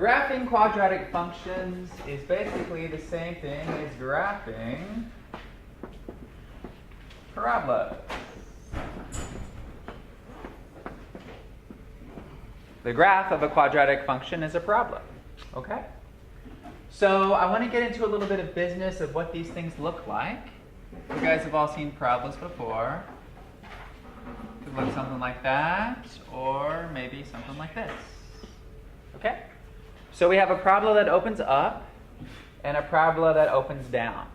Graphing quadratic functions is basically the same thing as graphing parabolas. The graph of a quadratic function is a parabola. Okay? So I want to get into a little bit of business of what these things look like. You guys have all seen parabolas before. It could look something like that, or maybe something like this. Okay? So we have a parabola that opens up and a parabola that opens down.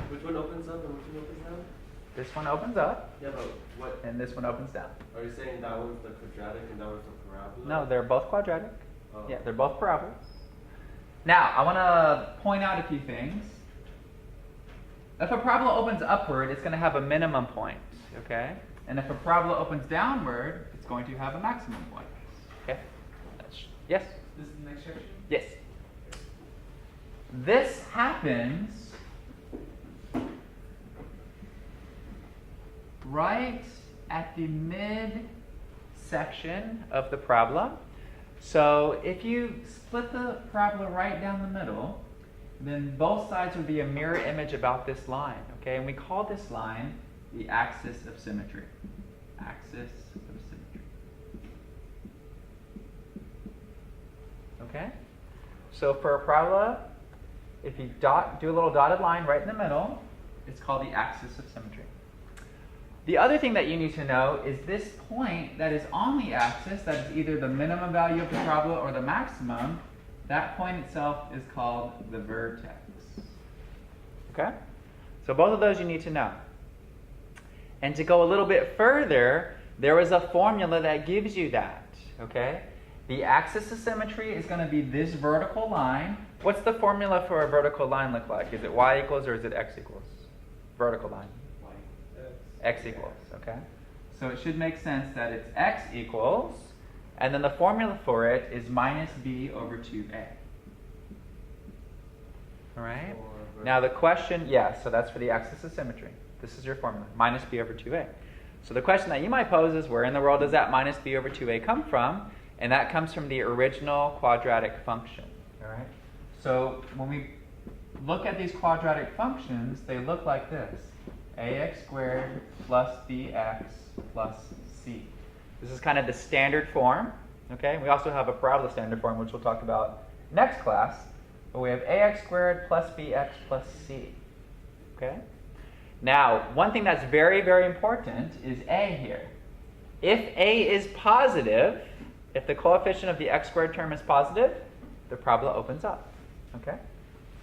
Which one opens up and which one opens down? This one opens up. Yeah, but what? And this one opens down. Are you saying that one's the quadratic and that one's the parabola? No, they're both quadratic. Oh. Yeah, they're both parabolas. Now, I want to point out a few things. If a parabola opens upward, it's going to have a minimum point, okay? And if a parabola opens downward, it's going to have a maximum point. Okay? Yes? This is the next section? Yes. This happens right at the mid-section of the parabola. So if you split the parabola right down the middle, then both sides would be a mirror image about this line. Okay? And we call this line the axis of symmetry. Axis of symmetry. Okay? So for a parabola, if you do a little dotted line right in the middle, it's called the axis of symmetry. The other thing that you need to know is this point that is on the axis, that is either the minimum value of the parabola or the maximum, that point itself is called the vertex. Okay? So both of those you need to know. And to go a little bit further, there is a formula that gives you that. Okay? The axis of symmetry is going to be this vertical line. What's the formula for a vertical line look like? Is it y equals or is it x equals? Vertical line. X equals, okay? So it should make sense that it's x equals, and then the formula for it is minus b over 2a. All right? Now the question, yeah, so that's for the axis of symmetry. This is your formula, minus b over 2a. So the question that you might pose is, where in the world does that minus b over 2a come from? And that comes from the original quadratic function. All right? So when we look at these quadratic functions, they look like this. ax squared plus bx plus c. This is kind of the standard form. Okay? We also have a parabola standard form, which we'll talk about next class. But we have ax squared plus bx plus c. Okay? Now, one thing that's very, very important is a here. If a is positive, if the coefficient of the x squared term is positive, the parabola opens up. Okay?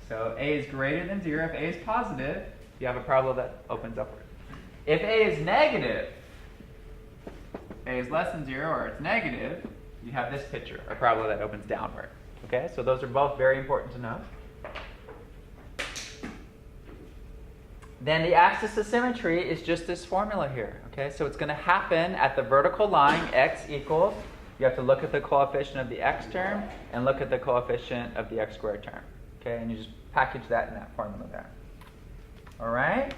So a is greater than 0. If a is positive, you have a parabola that opens upward. If a is negative, a is less than 0 or it's negative, you have this picture, a parabola that opens downward. Okay? So those are both very important to know. Then the axis of symmetry is just this formula here. Okay? So it's going to happen at the vertical line, x equals. You have to look at the coefficient of the x term and look at the coefficient of the x squared term. Okay? And you just package that in that formula there. All right?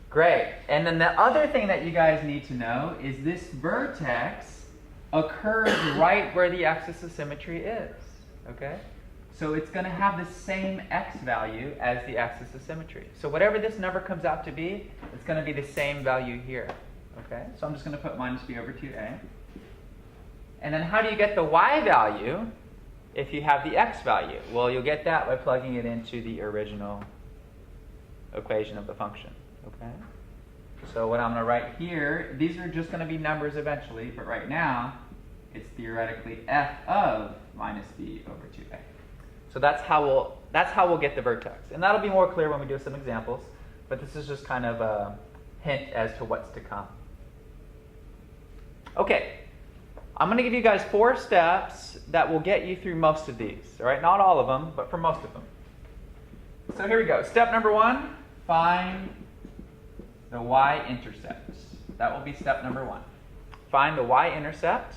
Great. And then the other thing that you guys need to know is this vertex occurs right where the axis of symmetry is. Okay? So it's going to have the same x value as the axis of symmetry. So whatever this number comes out to be, it's going to be the same value here. Okay? So I'm just going to put minus b over 2a. And then how do you get the y value if you have the x value? Well, you'll get that by plugging it into the original equation of the function. Okay? So what I'm going to write here, these are just going to be numbers eventually, but right now it's theoretically f of minus b over 2a. So that's how we'll get the vertex. And that'll be more clear when we do some examples, but this is just kind of a hint as to what's to come. Okay. I'm going to give you guys 4 steps that will get you through most of these. All right? Not all of them, but for most of them. So here we go. Step number 1, find the y-intercept. That will be step number 1. Find the y-intercept.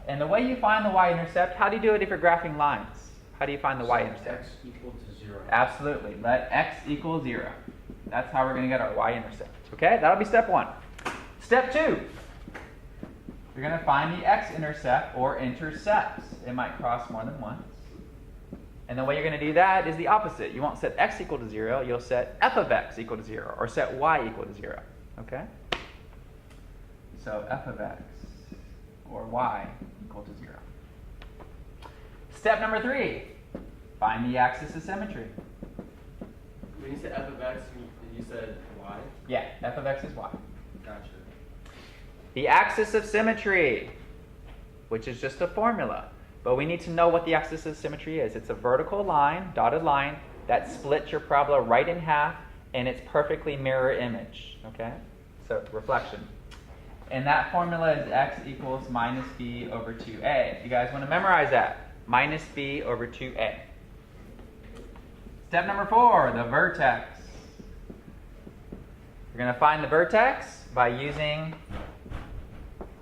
And the way you find the y-intercept, how do you do it if you're graphing lines? How do you find the y-intercept? X equal to 0. Absolutely. Let x equal 0. That's how we're going to get our y-intercept. Okay? That'll be step 1. Step 2. you're going to find the x-intercept or intercepts. It might cross more than once. And the way you're going to do that is the opposite. You won't set x equal to 0. You'll set f of x equal to 0 or set y equal to 0. Okay? So f of x or y equal to 0. Step number 3. Find the axis of symmetry. When you said f of x, you said y? Yeah, f of x is y. Gotcha. The axis of symmetry, which is just a formula. But we need to know what the axis of symmetry is. It's a vertical line, dotted line, that splits your parabola right in half, and it's perfectly mirror image. Okay? So reflection. And that formula is x equals minus b over 2a. You guys want to memorize that? Minus b over 2a. Step number 4, the vertex. You're going to find the vertex by using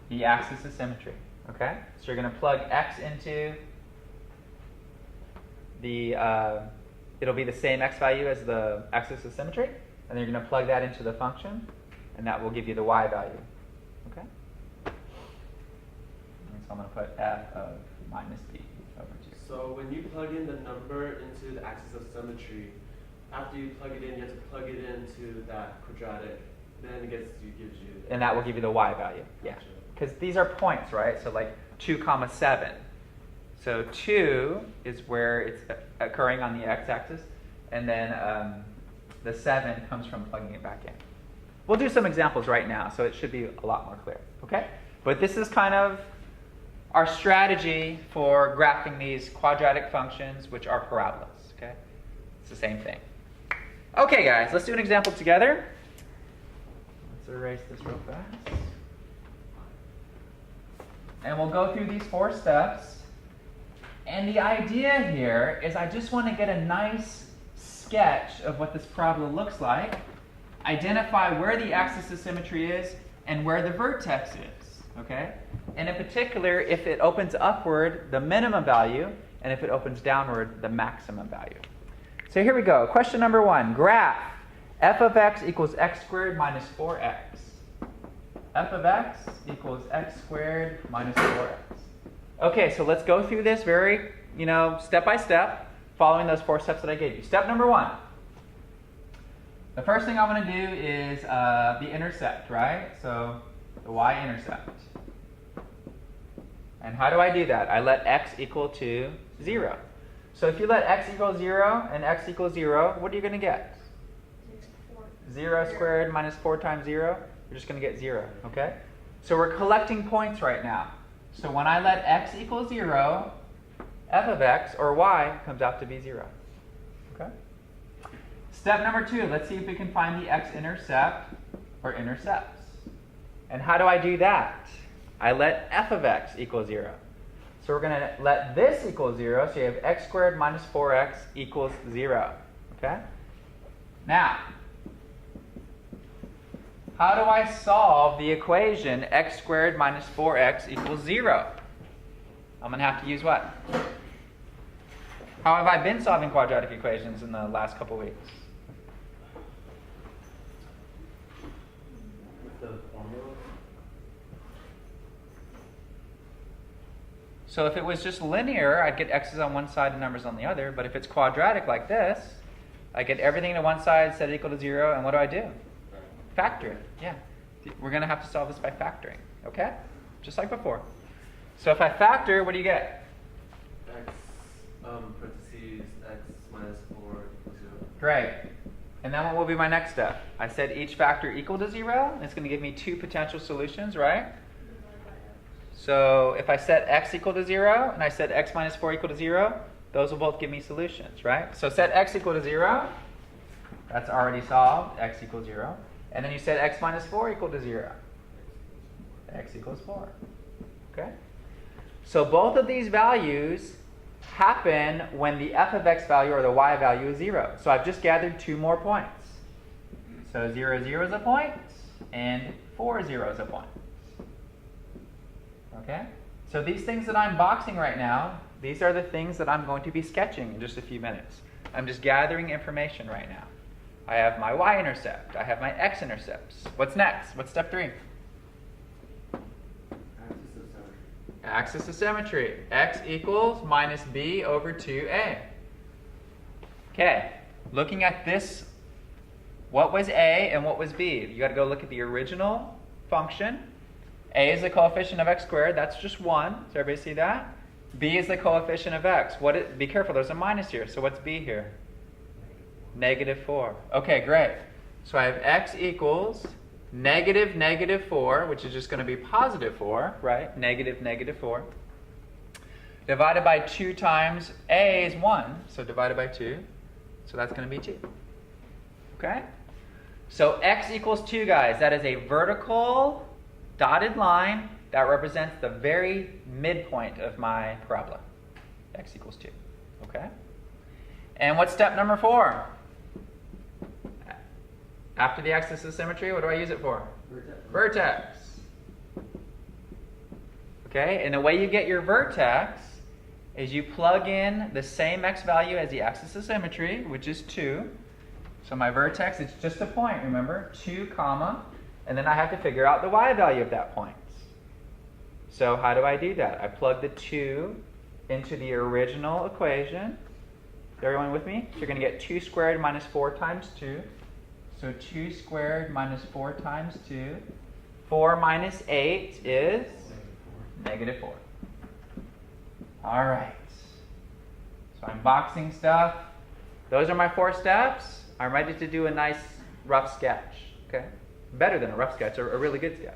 the axis of symmetry. Okay? So you're going to plug x into the, it'll be the same x value as the axis of symmetry, and then you're going to plug that into the function, and that will give you the y value. Okay? And so I'm going to put f of minus b over 2. So when you plug in the number into the axis of symmetry, after you plug it in, you have to plug it into that quadratic. Then it gives you. And that will give you the y value. Yeah. Gotcha. Because these are points, right? So like 2 comma 7. So 2 is where it's occurring on the x-axis, and then the 7 comes from plugging it back in. We'll do some examples right now, so it should be a lot more clear. Okay? But this is kind of our strategy for graphing these quadratic functions, which are parabolas. Okay? It's the same thing. Okay, guys, let's do an example together. Let's erase this real fast. And we'll go through these 4 steps. And the idea here is I just want to get a nice sketch of what this parabola looks like, identify where the axis of symmetry is, and where the vertex is. Okay? And in particular, if it opens upward, the minimum value, and if it opens downward, the maximum value. So here we go. Question number 1. Graph f of x equals x squared minus 4x. F of x equals x squared minus 4x. Okay, so let's go through this very, step by step, following those 4 steps that I gave you. Step number 1. The first thing I want to do is the intercept, right? So the y-intercept. And how do I do that? I let x equal to 0. So if you let x equal 0 and x equals 0, what are you going to get? 0 squared minus 4 times 0. You're just going to get 0, okay? So we're collecting points right now. So when I let x equal 0, f of x, or y, comes out to be 0. Okay? Step number 2, let's see if we can find the x-intercept, or intercepts. And how do I do that? I let f of x equal 0. So we're going to let this equal 0, so you have x squared minus 4x equals 0. Okay? Now, how do I solve the equation x squared minus 4x equals 0? I'm going to have to use what? How have I been solving quadratic equations in the last couple weeks? With the formula? So if it was just linear, I'd get x's on one side and numbers on the other. But if it's quadratic like this, I get everything to one side, set it equal to 0, and what do? Factor it. Yeah. We're going to have to solve this by factoring. Okay? Just like before. So if I factor, what do you get? X, parentheses, x minus 4 equals 0. Great. And then what will be my next step? I said each factor equal to 0. And it's going to give me 2 potential solutions, right? So if I set x equal to 0 and I set x minus 4 equal to 0, those will both give me solutions, right? So set x equal to 0. That's already solved. X equals 0. And then you set x minus 4 equal to 0. X equals 4. Okay? So both of these values happen when the f of x value or the y value is 0. So I've just gathered 2 more points. So 0, 0 is a point, and 4, 0 is a point. Okay? So these things that I'm boxing right now, these are the things that I'm going to be sketching in just a few minutes. I'm just gathering information right now. I have my y-intercept. I have my x-intercepts. What's next? What's step 3? I have to axis of symmetry. X equals minus b over 2a. Okay, looking at this, what was a and what was b? You got to go look at the original function. A is the coefficient of x squared. That's just 1. Does everybody see that? B is the coefficient of x. Be careful, there's a minus here. So what's b here? Negative 4. Okay, great. So I have x equals negative negative 4, which is just going to be positive 4, right? Negative negative 4. Divided by 2 times a is 1, so divided by 2. So that's going to be 2. Okay? So x equals 2, guys. That is a vertical dotted line that represents the very midpoint of my parabola. X equals 2. Okay? And what's step number 4? After the axis of symmetry, what do I use it for? Vertex. Okay, and the way you get your vertex is you plug in the same x value as the axis of symmetry, which is 2. So my vertex, it's just a point, remember? 2, comma, and then I have to figure out the y value of that point. So how do I do that? I plug the 2 into the original equation. Is everyone with me? So you're going to get 2 squared minus 4 times 2. So 2 squared minus 4 times 2. 4 minus 8 is negative 4. All right. So I'm boxing stuff. Those are my 4 steps. I'm ready to do a nice rough sketch. Okay? Better than a rough sketch, a really good sketch.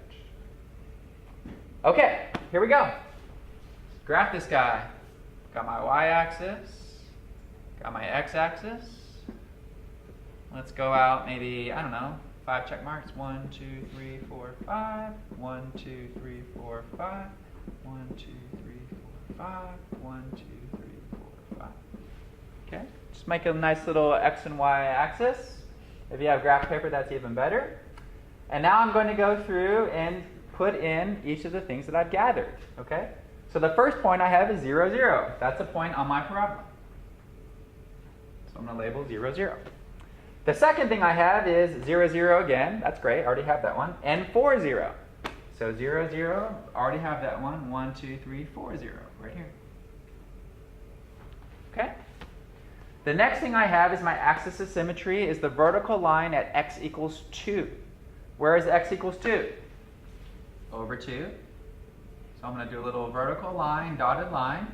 Okay, here we go. Let's graph this guy. Got my y-axis. Got my x-axis. Let's go out maybe, I don't know, 5 check marks. 1, 2, 3, 4, 5. 1, 2, 3, 4, 5. 1, 2, 3, 4, 5. 1, 2, 3, 4, 5. Okay, just make a nice little x and y axis. If you have graph paper, that's even better. And now I'm going to go through and put in each of the things that I've gathered. Okay? So the first point I have is 0, 0. That's a point on my parabola. So I'm going to label 0, 0. The second thing I have is 0, 0 again. That's great. I already have that one. And 4, 0. So 0, 0. Already have that one. 1, 2, 3, 4, 0. Right here. Okay? The next thing I have is my axis of symmetry is the vertical line at x equals 2. Where is x equals 2? Over 2. So I'm going to do a little vertical line, dotted line.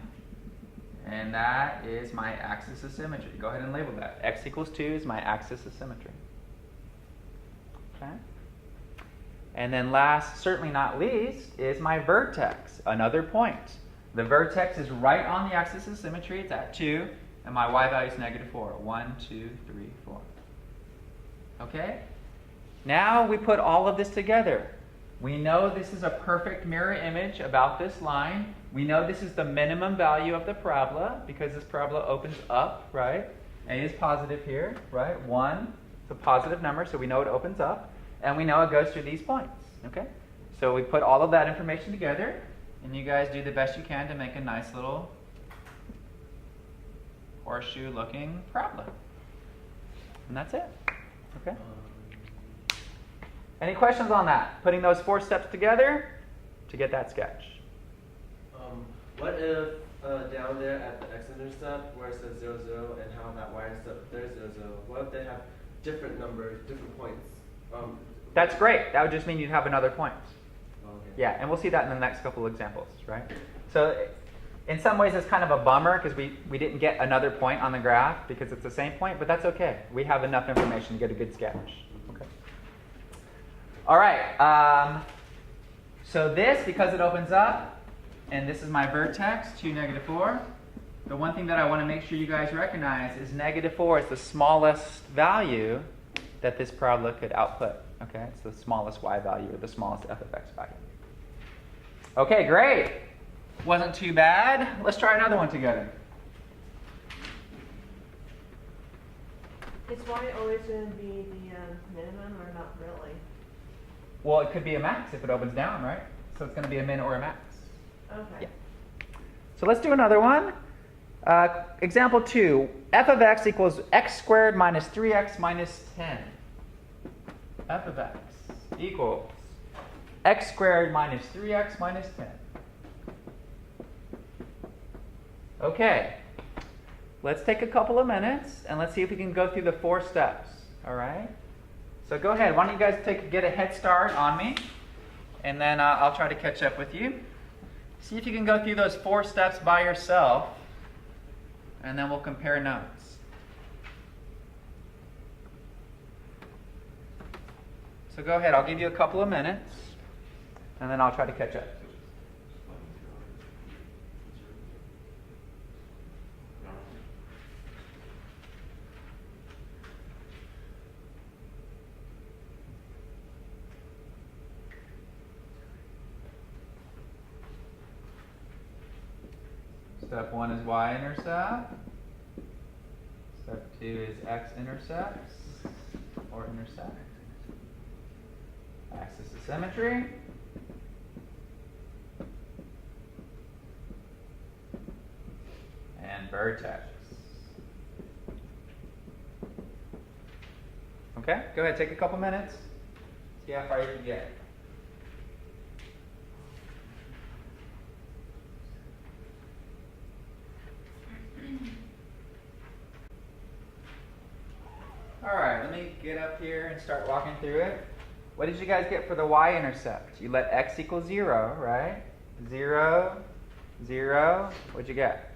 And that is my axis of symmetry. Go ahead and label that. X equals 2 is my axis of symmetry. Okay? And then last, certainly not least, is my vertex, another point. The vertex is right on the axis of symmetry. It's at 2. And my y value is negative 4. 1, 2, 3, 4. Okay? Now we put all of this together. We know this is a perfect mirror image about this line. We know this is the minimum value of the parabola because this parabola opens up, right? A is positive here, right? 1 is a positive number, so we know it opens up. And we know it goes through these points, okay? So we put all of that information together, and you guys do the best you can to make a nice little horseshoe-looking parabola. And that's it, okay? Any questions on that? Putting those 4 steps together to get that sketch. What if down there at the x-intercept where it says 0, 0 and how that y-intercept there's 0, 0, what if they have different numbers, different points? That's great. That would just mean you'd have another point. Okay. Yeah, and we'll see that in the next couple of examples, right? So in some ways it's kind of a bummer because we didn't get another point on the graph because it's the same point, but that's okay. We have enough information to get a good sketch. Okay. All right. So this, because it opens up, and this is my vertex, 2, negative 4. The one thing that I want to make sure you guys recognize is negative 4 is the smallest value that this parabola could output. Okay, it's the smallest y value or the smallest f of x value. Okay, great. Wasn't too bad. Let's try another one together. Is y always going to be the minimum or not really? Well, it could be a max if it opens down, right? So it's going to be a min or a max. Okay. Yeah. So let's do another one. Example 2. F of x equals x squared minus 3x minus 10. F of x equals x squared minus 3x minus 10. Okay, let's take a couple of minutes and let's see if we can go through the 4 steps. All right? So go ahead. Why don't you guys get a head start on me, and then I'll try to catch up with you. See if you can go through those 4 steps by yourself, and then we'll compare notes. So go ahead. I'll give you a couple of minutes, and then I'll try to catch up. Step 1 is y-intercept. Step 2 is x-intercepts, or intersect. Axis of symmetry. And vertex. Okay, go ahead, take a couple minutes. See how far you can get. Alright, let me get up here and start walking through it. What did you guys get for the y-intercept? You let x equal 0, right? 0, 0. What'd you get?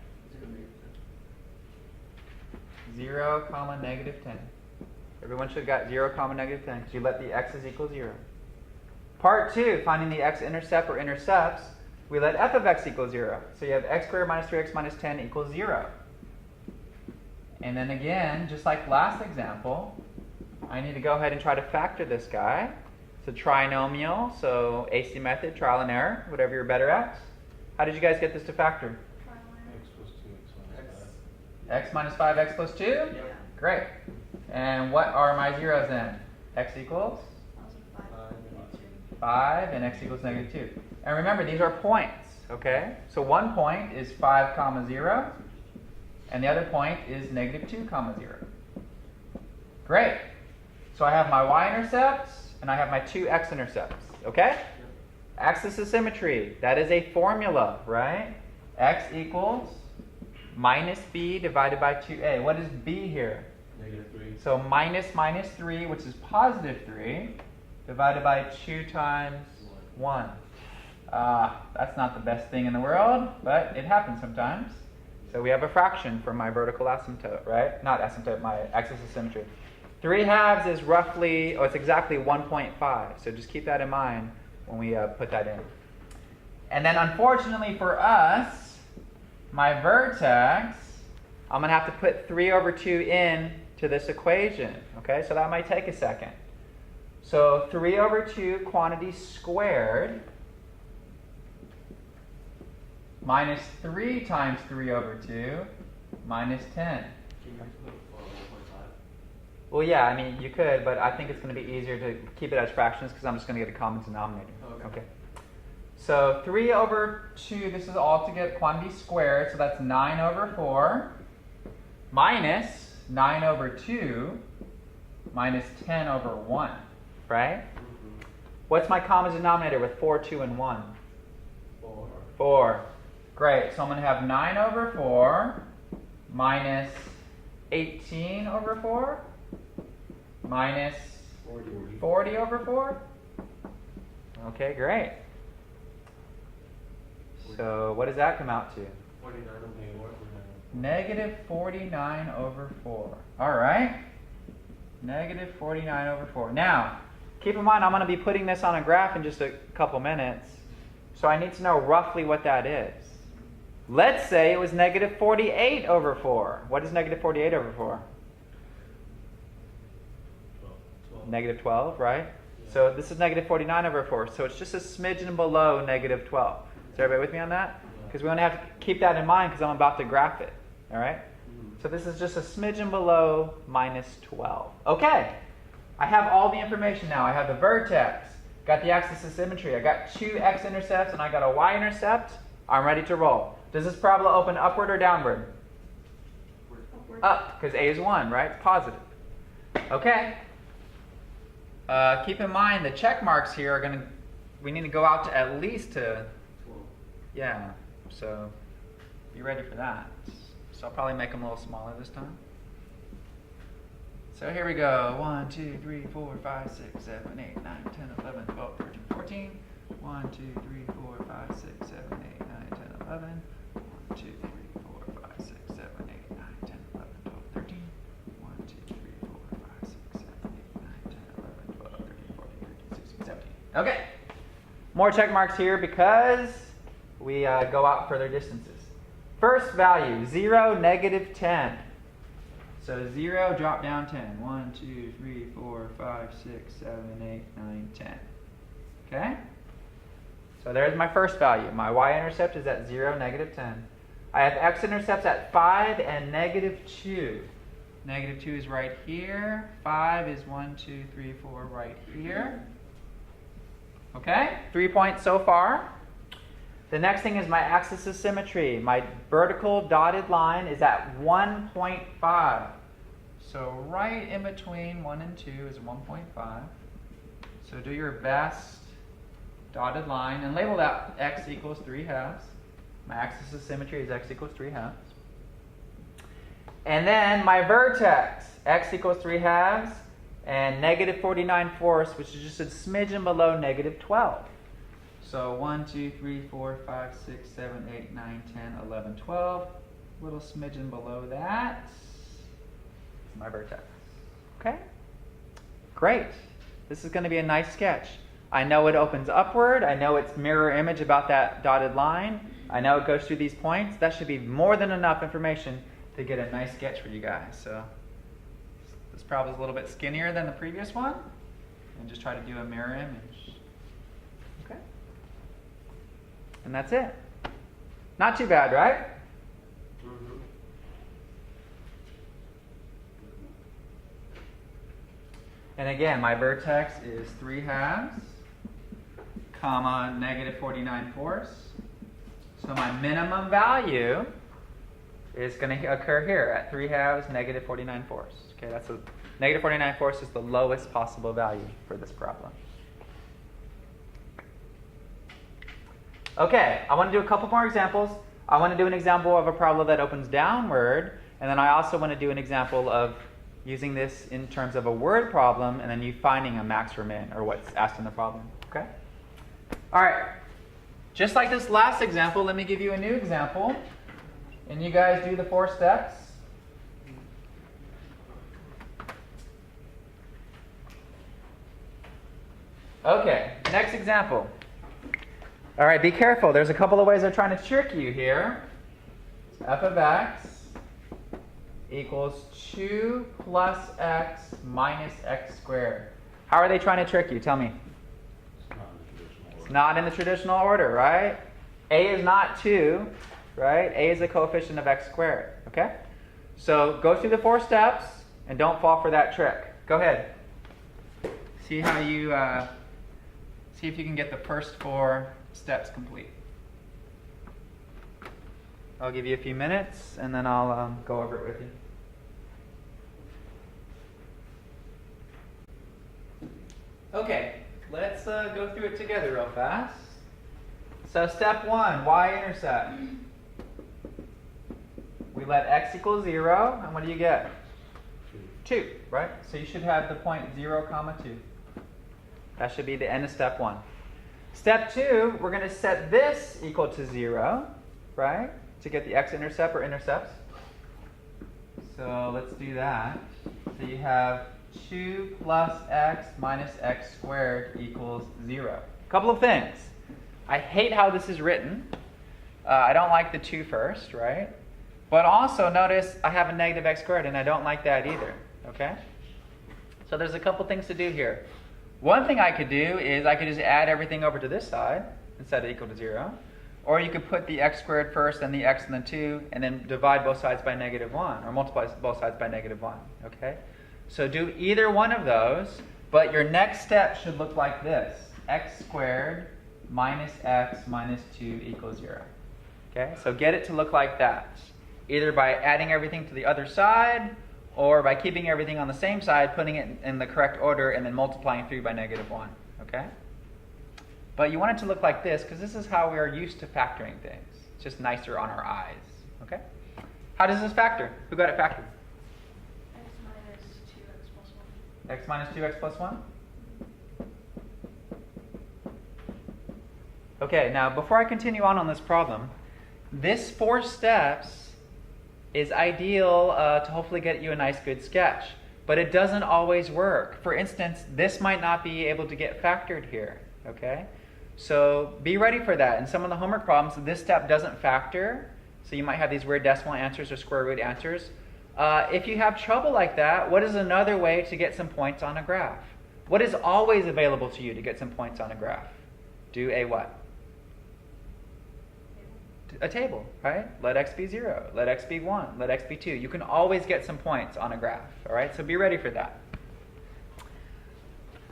0, comma, negative 10. Everyone should have got 0, comma, negative 10 because you let the x's equal 0. Part 2, finding the x-intercept or intercepts, we let f of x equal 0. So you have x squared minus 3x minus 10 equals 0. And then again, just like last example, I need to go ahead and try to factor this guy. It's a trinomial, so AC method, trial and error, whatever you're better at. How did you guys get this to factor? Trial and X plus 2, X minus 5. X minus 5, x plus 2? Yep. Great. And what are my zeros then? X equals? 5 and x equals negative 2. And remember, these are points, okay? So one point is 5 comma 0, and the other point is negative 2 comma 0. Great. So I have my y-intercepts, and I have my 2 x-intercepts, okay? Axis of symmetry, that is a formula, right? X equals minus b divided by 2a. What is b here? Negative 3. So minus minus 3, which is positive 3, divided by 2 times 1. That's not the best thing in the world, but it happens sometimes. So we have a fraction for my vertical asymptote, right? Not asymptote, my axis of symmetry. 3 halves is roughly, it's exactly 1.5. So just keep that in mind when we put that in. And then unfortunately for us, my vertex, I'm going to have to put 3 over 2 in to this equation. Okay, so that might take a second. So 3 over 2 quantity squared minus 3 times 3 over 2 minus 10. Well, yeah, I mean, you could, but I think it's going to be easier to keep it as fractions because I'm just going to get a common denominator. Okay. So 3 over 2, this is all to get quantity squared, so that's 9 over 4 minus 9 over 2 minus 10 over 1, right? What's my common denominator with 4, 2, and 1? 4. 4. Great, so I'm going to have 9 over 4 minus 18 over 4 minus 40 over 4. Okay, great. So what does that come out to? 49 over 4. Negative 49 over 4. All right. Negative 49 over 4. Now, keep in mind I'm going to be putting this on a graph in just a couple minutes. So I need to know roughly what that is. Let's say it was negative 48 over 4. What is negative 48 over 4? 12. Negative 12, right? So this is negative 49 over 4. So it's just a smidgen below negative 12. Is everybody with me on that? Because we only have to keep that in mind because I'm about to graph it. All right? So this is just a smidgen below minus 12. Okay. I have all the information now. I have the vertex, got the axis of symmetry, I got 2 x-intercepts, and I got a y-intercept. I'm ready to roll. Does this parabola open upward or downward? upward. Up, because a is 1, right? It's positive. Okay. Keep in mind the check marks here are going to, we need to go out to at least to, yeah, so be ready for that. So I'll probably make them a little smaller this time. So here we go. 1, 2, 3, 4, 5, 6, 7, 8, 9, 10, 11, 12, 13, 14. 1, 2, 3, 4, 5, 6, 7, 8, 9, 10, 11. 1, 2, 3, 4, 5, 6, 7, 8, 9, 10, 11, 12, 13. 1, 2, 3, 4, 5, 6, 7, 8, 9, 10, 11, 12, 13, 14, 15, 16, 17. Okay. More check marks here because we go out further distances. First value, 0, negative 10. So 0, drop down 10. 1, 2, 3, 4, 5, 6, 7, 8, 9, 10. Okay? So there's my first value. My y-intercept is at 0, negative 10. I have x-intercepts at 5 and negative 2. Negative 2 is right here. 5 is 1, 2, 3, 4 right here. Okay? 3 points so far. The next thing is my axis of symmetry. My vertical dotted line is at 1.5. So right in between 1 and 2 is 1.5. So do your best dotted line and label that x equals 3/2. My axis of symmetry is x equals 3/2. And then my vertex, x equals 3/2 and negative 49/4, which is just a smidgen below negative 12. So 1, 2, 3, 4, 5, 6, 7, 8, 9, 10, 11, 12. Little smidgen below that. My vertex. Okay? Great. This is going to be a nice sketch. I know it opens upward. I know it's mirror image about that dotted line. I know it goes through these points. That should be more than enough information to get a nice sketch for you guys. So this probably is a little bit skinnier than the previous one. And just try to do a mirror image. Okay? And that's it. Not too bad, right? Mm-hmm. And again, my vertex is 3/2, comma, negative 49/4. So my minimum value is going to occur here at 3/2, negative 49/4. Okay, that's a negative 49/4 is the lowest possible value for this problem. Okay, I want to do a couple more examples. I want to do an example of a parabola that opens downward, and then I also want to do an example of using this in terms of a word problem, and then you finding a max or min, or what's asked in the problem. Okay? All right. Just like this last example, let me give you a new example. And you guys do the 4 steps. Okay, next example. All right, be careful. There's a couple of ways they're trying to trick you here. F of x equals 2 plus x minus x squared. How are they trying to trick you? Tell me. It's not in the traditional order, right? A is not 2, right? A is a coefficient of x squared, okay? So go through the 4 steps and don't fall for that trick. Go ahead. See how you, see if you can get the first 4 steps complete. I'll give you a few minutes and then I'll go over it with you. Okay, let's go through it together real fast. So step 1, y-intercept. We let x equal 0, and what do you get? 2, right? So you should have the point 0, comma 2. That should be the end of step 1. Step 2, we're going to set this equal to 0, right? To get the x-intercept or intercepts. So let's do that. So you have 2 plus x minus x squared equals 0. Couple of things. I hate how this is written. I don't like the 2 first, right? But also notice I have a negative x squared and I don't like that either, okay? So there's a couple things to do here. One thing I could do is I could just add everything over to this side and set it equal to 0. Or you could put the x squared first, then the x and then 2, and then divide both sides by negative 1, or multiply both sides by negative 1, okay? So do either one of those, but your next step should look like this. X squared minus x minus 2 equals 0. Okay, so get it to look like that. Either by adding everything to the other side, or by keeping everything on the same side, putting it in the correct order, and then multiplying through by negative 1. Okay? But you want it to look like this, because this is how we are used to factoring things. It's just nicer on our eyes. Okay? How does this factor? Who got it factored? X minus 2x plus 1. X minus 2x plus 1? Okay, now before I continue on this problem, this 4 steps is ideal to hopefully get you a nice good sketch. But it doesn't always work. For instance, this might not be able to get factored here. Okay? So be ready for that. In some of the homework problems, this step doesn't factor. So you might have these weird decimal answers or square root answers. If you have trouble like that, what is another way to get some points on a graph? What is always available to you to get some points on a graph? Do a what? A table, right? Let x be 0, let x be 1, let x be 2. You can always get some points on a graph, all right? So be ready for that.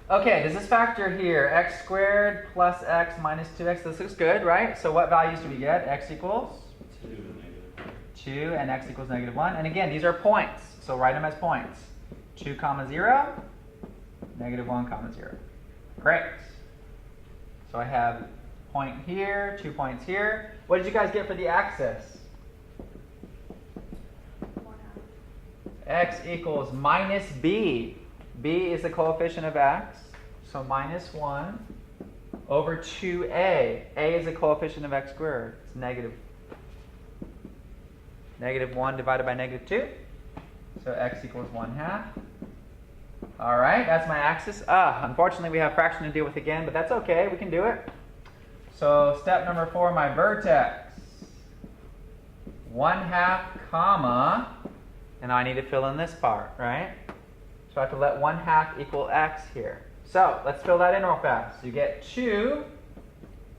Okay, does this factor here? X squared plus x minus 2x. This looks good, right? So what values do we get? X equals 2 and x equals negative 1. And again, these are points, so write them as points. 2 comma 0, negative 1 comma 0. Great. So I have point here, 2 points here. What did you guys get for the axis? 1 X equals minus b. B is the coefficient of x, so minus 1 over 2a. A is the coefficient of x squared. It's negative. Negative 1 divided by negative 2. So x equals 1/2. All right, that's my axis. Unfortunately, we have fraction to deal with again, but that's okay. We can do it. So step number 4, my vertex. 1/2 comma, and I need to fill in this part, right? So I have to let 1/2 equal x here. So let's fill that in real fast. You get 2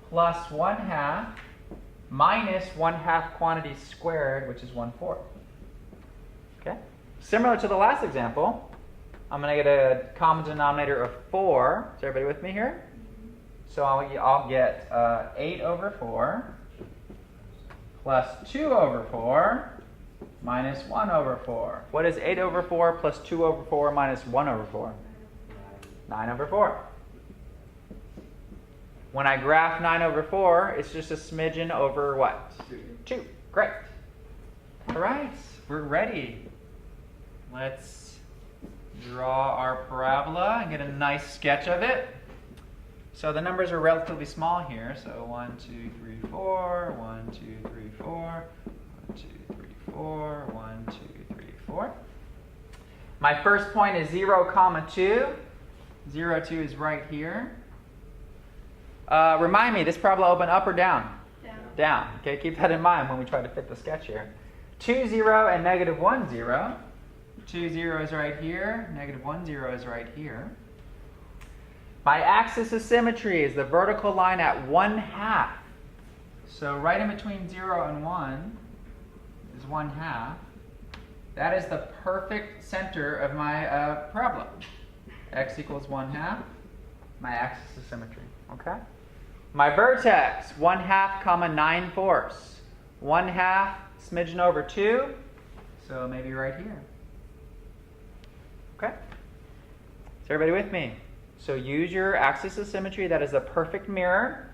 plus 1/2 minus 1/2 quantity squared, which is 1/4. Okay? Similar to the last example, I'm going to get a common denominator of 4. Is everybody with me here? So I'll get 8 over 4 plus 2 over 4 minus 1 over 4. What is 8 over 4 plus 2 over 4 minus 1 over 4? 9 over 4. When I graph 9 over 4, it's just a smidgen over what? 2. Great. All right, we're ready. Let's draw our parabola and get a nice sketch of it. So the numbers are relatively small here. So 1, 2, 3, 4, 1, 2, 3, 4, 1, 2, 3, 4, 1, 2, 3, 4. My first point is 0, comma 2. 0, 2 is right here. Remind me, this parabola open up or down? Down. Down. Okay, keep that in mind when we try to fit the sketch here. 2, 0, and negative 1, 0. 2, 0 is right here. Negative 1, 0 is right here. My axis of symmetry is the vertical line at 1/2. So right in between 0 and 1 is 1/2. That is the perfect center of my parabola. X equals 1/2. My axis of symmetry. Okay? My vertex, 1/2 comma 9/4. 1/2 smidgen over 2. So maybe right here. Okay? Is everybody with me? So use your axis of symmetry. That is a perfect mirror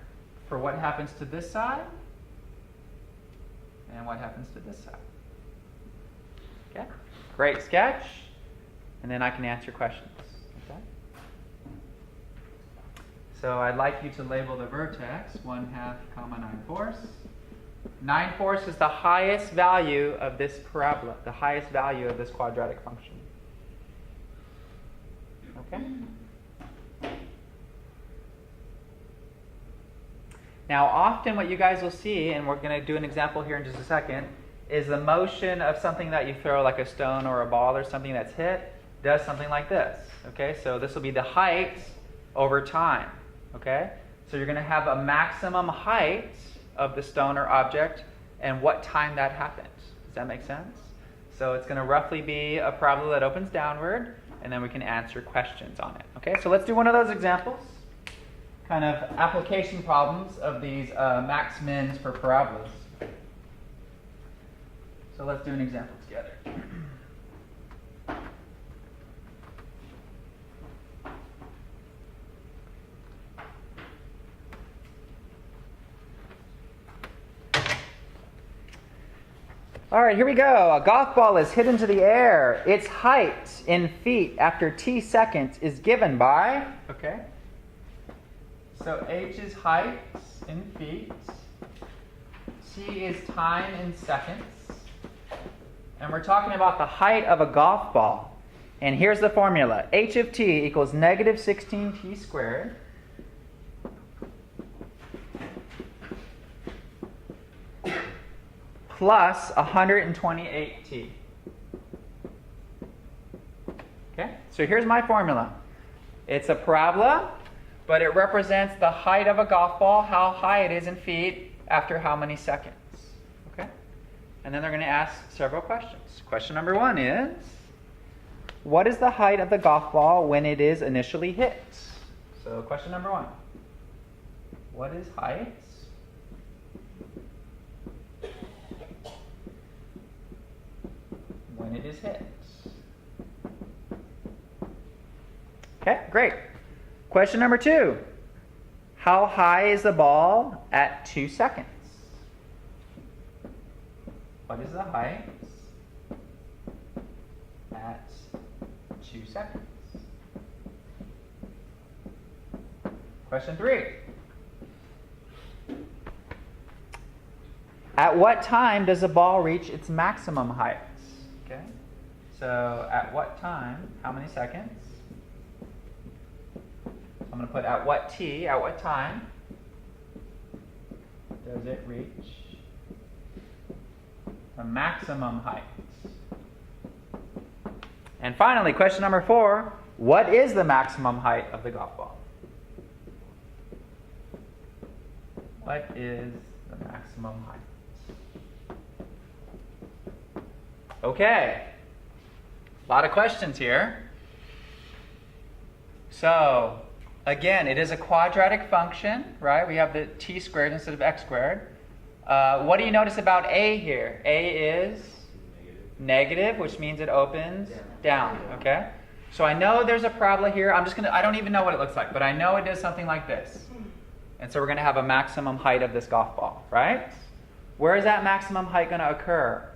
for what happens to this side and what happens to this side. Okay? Great sketch. And then I can answer questions. Okay? So I'd like you to label the vertex 1/2 comma 9/4. 9/4 is the highest value of this parabola, the highest value of this quadratic function. Okay? Now, often what you guys will see, and we're going to do an example here in just a second, is the motion of something that you throw, like a stone or a ball or something that's hit, does something like this. Okay, so this will be the height over time. Okay, so you're going to have a maximum height of the stone or object and what time that happened. Does that make sense? So it's going to roughly be a parabola that opens downward, and then we can answer questions on it. Okay, so let's do one of those examples. Kind of application problems of these max mins for parabolas. So let's do an example together. All right, here we go. A golf ball is hit into the air. Its height in feet after t seconds is given by, okay? So h is height in feet. T is time in seconds. And we're talking about the height of a golf ball. And here's the formula. H of t equals negative 16t squared plus 128t. Okay, so here's my formula. It's a parabola, but it represents the height of a golf ball, how high it is in feet after how many seconds. Okay, and then they're going to ask several questions. Question number 1 is, what is the height of the golf ball when it is initially hit? So question number 1. What is height when it is hit? Okay, great. Question number 2. How high is the ball at 2 seconds? What is the height at 2 seconds? Question 3. At what time does the ball reach its maximum height? Okay. So at what time, how many seconds? So I'm going to put at what t, at what time does it reach the maximum height? And finally, question number 4, what is the maximum height of the golf ball? What is the maximum height? Okay, a lot of questions here. So, again, it is a quadratic function, right? We have the t squared instead of x squared. What do you notice about a here? A is negative, which means it opens down, okay? So I know there's a parabola here. I don't even know what it looks like, but I know it does something like this. And so we're going to have a maximum height of this golf ball, right? Where is that maximum height going to occur?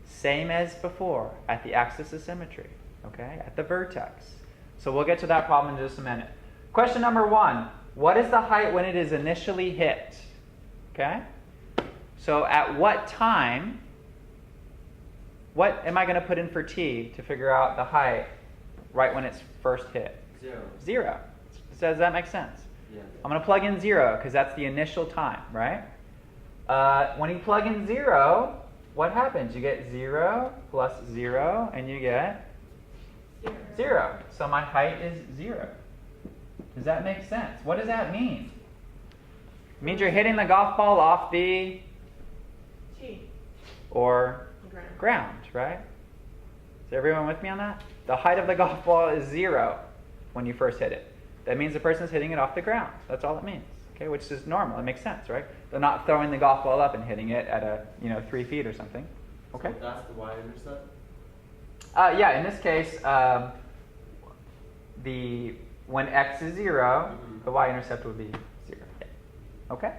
Same as before, at the axis of symmetry, okay? At the vertex. So we'll get to that problem in just a minute. Question number 1, what is the height when it is initially hit? Okay? So at what time, what am I going to put in for t to figure out the height right when it's first hit? 0. 0. Does that make sense? Yeah. I'm going to plug in 0 because that's the initial time, right? When you plug in 0, what happens? You get 0 plus 0, and you get 0. So my height is 0. Does that make sense? What does that mean? It means you're hitting the golf ball off the T. or ground, right? Is everyone with me on that? The height of the golf ball is 0 when you first hit it. That means the person's hitting it off the ground. That's all it means. Okay, which is normal. It makes sense, right? They're not throwing the golf ball up and hitting it at 3 feet or something. Okay. So that's the y-intercept? Yeah, in this case, when x is 0, the y-intercept would be 0. Yeah. Okay.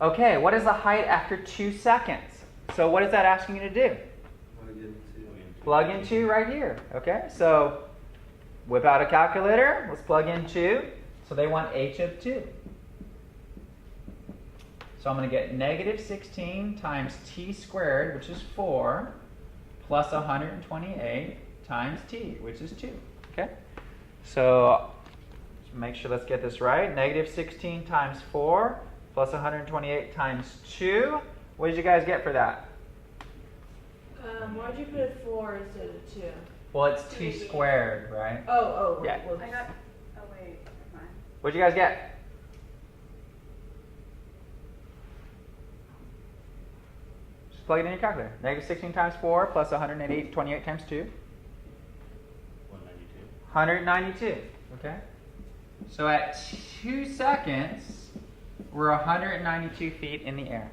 Okay, what is the height after 2 seconds? So what is that asking you to do? Plug in 2 right here. Okay, so whip out a calculator. Let's plug in 2. So they want h of 2. So I'm going to get negative 16 times t squared, which is 4, plus 128 times t, which is 2. Okay? So make sure, let's get this right. Negative 16 times 4 plus 128 times 2. What did you guys get for that? Why'd you put 4 instead of 2? Well, it's t squared, right? Oh, Yeah. right. Well, I got, oh wait, never mind. What did you guys get? Just plug it in your calculator. Negative 16 times 4 plus 128 times 2. 192. 192. Okay? So at 2 seconds, we're 192 feet in the air.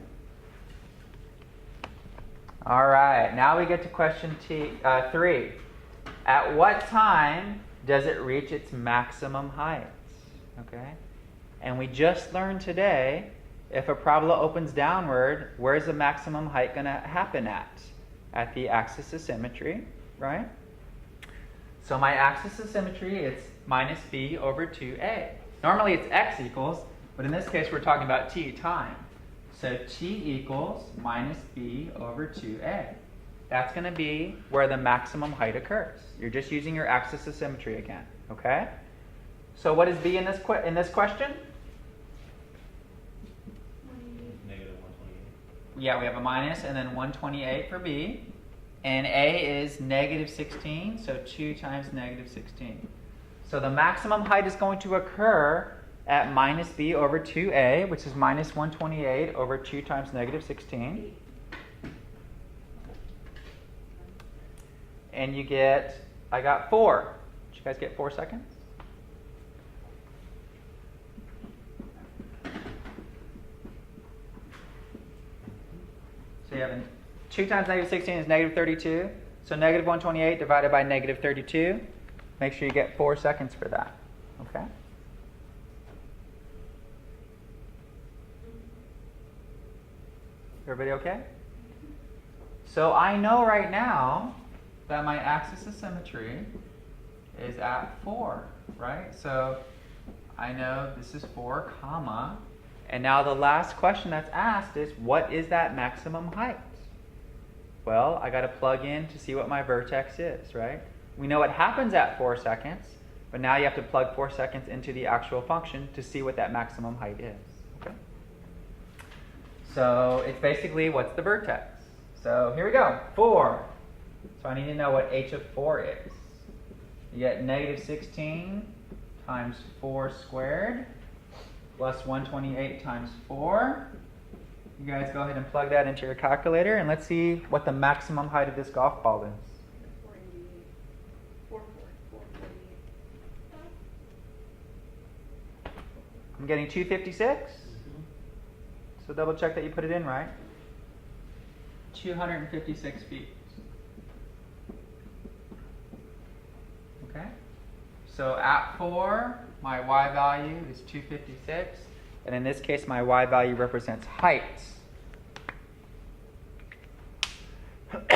All right, now we get to question 3. At what time does it reach its maximum height? Okay? And we just learned today if a parabola opens downward, where's the maximum height going to happen at? At the axis of symmetry, right? So my axis of symmetry, it's minus b over 2a. Normally it's x equals, but in this case we're talking about t, time. So t equals minus b over 2a. That's going to be where the maximum height occurs. You're just using your axis of symmetry again, okay? So what is b in this question? Negative 128. Yeah, we have a minus and then 128 for b. And a is negative 16, so 2 times negative 16. So the maximum height is going to occur at minus b over 2a, which is minus 128 over 2 times negative 16. And you get, I got 4. Did you guys get 4 seconds? So you have 2 times negative 16 is negative 32. So negative 128 divided by negative 32. Make sure you get 4 seconds for that. Okay? Everybody okay? So I know right now that my axis of symmetry is at 4, right? So I know this is 4, comma. And now the last question that's asked is, what is that maximum height? Well, I got to plug in to see what my vertex is, right? We know what happens at 4 seconds, but now you have to plug 4 seconds into the actual function to see what that maximum height is. Okay? So it's basically, what's the vertex? So here we go, 4. So I need to know what h of 4 is. You get negative 16 times 4 squared plus 128 times 4. You guys go ahead and plug that into your calculator, and let's see what the maximum height of this golf ball is. 488. 448. I'm getting 256. So double check that you put it in right. 256 feet. Okay? So at 4, my y value is 256. And in this case, my y value represents height.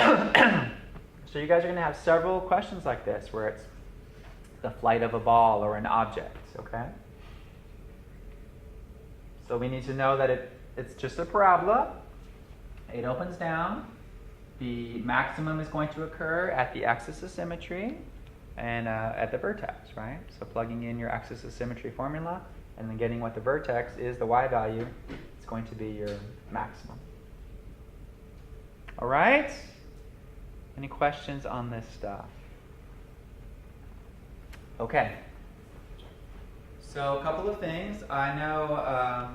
So you guys are going to have several questions like this where it's the flight of a ball or an object, okay? So we need to know that it's just a parabola. It opens down. The maximum is going to occur at the axis of symmetry and at the vertex, right? So plugging in your axis of symmetry formula and then getting what the vertex is, the y value, it's going to be your maximum. All right? Any questions on this stuff? Okay. So a couple of things. I know